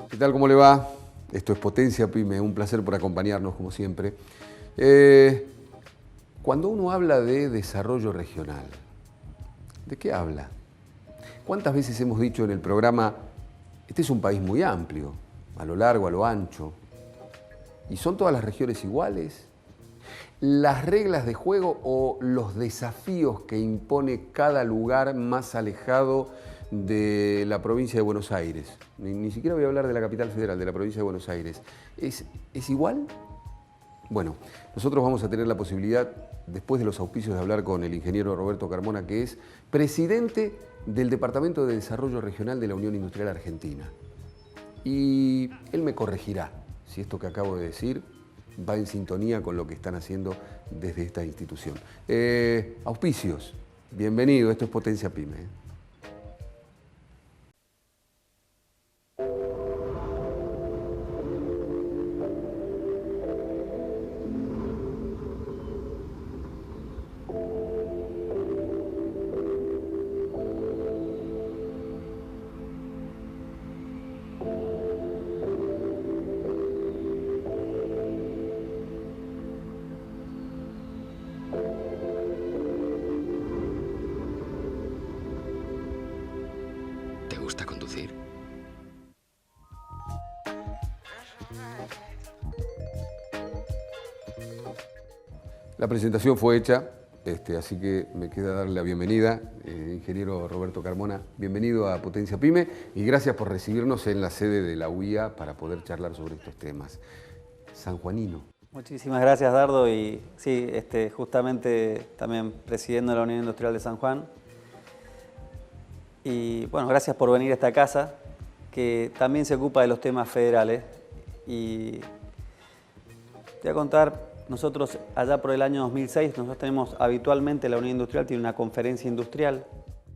¿Qué tal? ¿Cómo le va? Esto es Potencia Pyme, un placer por acompañarnos como siempre. Cuando uno habla de desarrollo regional, ¿de qué habla? ¿Cuántas veces hemos dicho en el programa, este es un país muy amplio, a lo largo, a lo ancho, y son todas las regiones iguales? ¿Las reglas de juego o los desafíos que impone cada lugar más alejado de la provincia de Buenos Aires? Ni siquiera voy a hablar de la capital federal, de la provincia de Buenos Aires. ¿Es igual? Bueno, nosotros vamos a tener la posibilidad, después de los auspicios, de hablar con el ingeniero Roberto Carmona, que es presidente del Departamento de Desarrollo Regional de la Unión Industrial Argentina. Y él me corregirá si esto que acabo de decir va en sintonía con lo que están haciendo desde esta institución. Auspicios, bienvenido, esto es Potencia Pyme. ¿Te gusta conducir? La presentación fue hecha, así que me queda darle la bienvenida, ingeniero Roberto Carmona. Bienvenido a Potencia Pyme y gracias por recibirnos en la sede de la UIA para poder charlar sobre estos temas. Sanjuanino. Muchísimas gracias, Dardo, y sí, justamente también presidiendo la Unión Industrial de San Juan. Y bueno, gracias por venir a esta casa, que también se ocupa de los temas federales. Y te voy a contar, nosotros allá por el año 2006, nosotros tenemos habitualmente, la Unión Industrial tiene una conferencia industrial